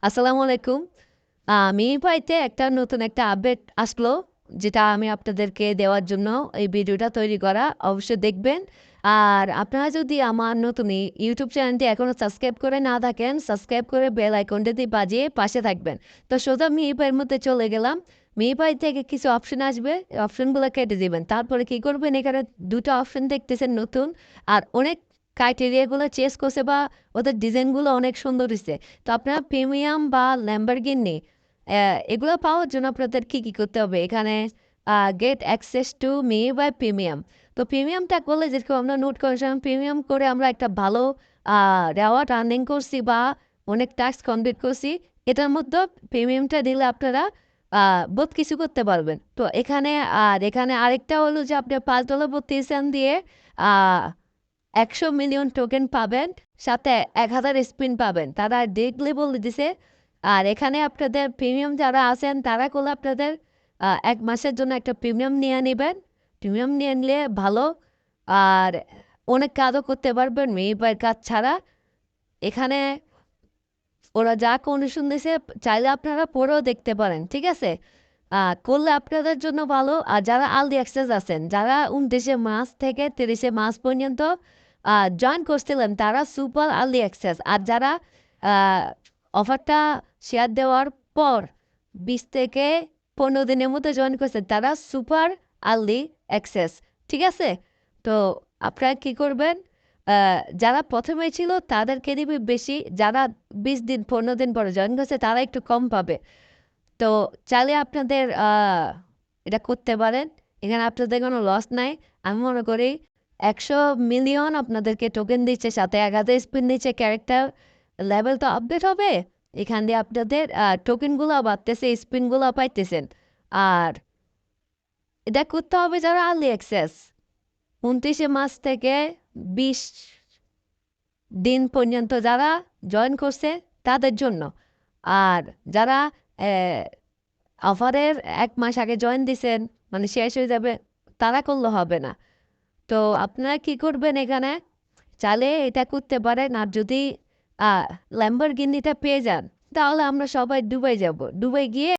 আসসালামু আলাইকুম। আমি বাড়িতে নতুন একটা আপডেট আসলো, যেটা আমি আপনাদেরকে দেওয়ার জন্য এই ভিডিওটা তৈরি করা। অবশ্যই দেখবেন। আর আপনারা যদি আমার নতুন এই ইউটিউব চ্যানেলটি এখনও সাবস্ক্রাইব করে না থাকেন, সাবস্ক্রাইব করে বেল আইকনটাতে বাজিয়ে পাশে থাকবেন। তো সোজা মিইপাইয়ের মধ্যে চলে গেলাম। মিইপাই থেকে কিছু অপশন আসবে, এই অপশনগুলো কেটে দিবেন। তারপরে কি করবেন, এখানে ২ টা অপশন দেখতেছেন নতুন। আর অনেক ক্রাইটেরিয়াগুলো চেঞ্জ করছে, বা ওদের ডিজাইনগুলো অনেক সুন্দর হইছে। তো আপনারা প্রিমিয়াম বা ল্যাম্বরগিনি এগুলো পাওয়ার জন্য আপনাদের কি করতে হবে, এখানে get access to me by premium. তো প্রিমিয়ামটা করলে যেরকম আমরা নোট করেছিলাম, প্রিমিয়াম করে আমরা একটা ভালো রেওয়ার্ড আর্নিং করছি বা অনেক ট্যাক্স কমপ্লিট করছি। এটার মধ্যে প্রিমিয়ামটা দিলে আপনারা বহুত কিছু করতে পারবেন। তো এখানে আরেকটা হলো যে আপনি $5.32 দিয়ে 100 মিলিয়ন টোকেন পাবেন, সাথে 1000 স্পিন পাবেন। তারা দেখলে বলে দিছে। আর এখানে আপনাদের প্রিমিয়াম যারা আছেন তারা করলে আপনাদের 1 মাসের জন্য একটা প্রিমিয়াম নিয়ে নেবেন। প্রিমিয়াম নিয়ে নিলে ভালো। আর অনেক কাজও করতে পারবেন মেয়েবার কাজ ছাড়া। এখানে ওরা যা কন্ডিশন দিছে, চাইলে আপনারা পড়েও দেখতে পারেন, ঠিক আছে? করলে আপনাদের জন্য ভালো। আর যারা আলদি অ্যাক্সেস আছেন, যারা 29 মার্চ থেকে 30 মার্চ পর্যন্ত জয়েন করছিলেন, তারা সুপার আলদি অ্যাক্সেস। আর যারা অফারটা শেয়ার দেওয়ার পর 20 থেকে 15 দিনের মধ্যে জয়েন করছেন, তারা সুপার আলদি অ্যাক্সেস, ঠিক আছে? তো আপনারা কি করবেন, যারা প্রথমে ছিল তাদেরকে দিবে বেশি, যারা 20 দিন 15 দিন পরে জয়েন করছে তারা একটু কম পাবে। তো চাইলে আপনাদের এটা করতে পারেন। এখানে আপনাদের কোনো লস নাই। আমি মনে করি 100 মিলিয়ন আপনাদেরকে টোকেন দিচ্ছে, সাথে 1000 স্পিন দিচ্ছে, ক্যারেক্টার লেভেল তো আপডেট হবে। এখান দিয়ে আপনাদের টোকেনগুলো বাড়তেছে, স্পিনগুলো পাইতেছেন। আর এটা করতে হবে যারা আর্লি অ্যাক্সেস 29 মাস থেকে 20 দিন পর্যন্ত যারা জয়েন করছে তাদের জন্য। আর যারা অফারের 1 মাস আগে জয়েন দিছেন, মানে শেষ হয়ে যাবে, তারা করলে হবে না। তো আপনারা কি করবেন, এখানে চাইলে এটা করতে পারেন। আর যদি ল্যাম্বরগিনিটা পেয়ে যান, তাহলে আমরা সবাই দুবাই যাব। দুবাই গিয়ে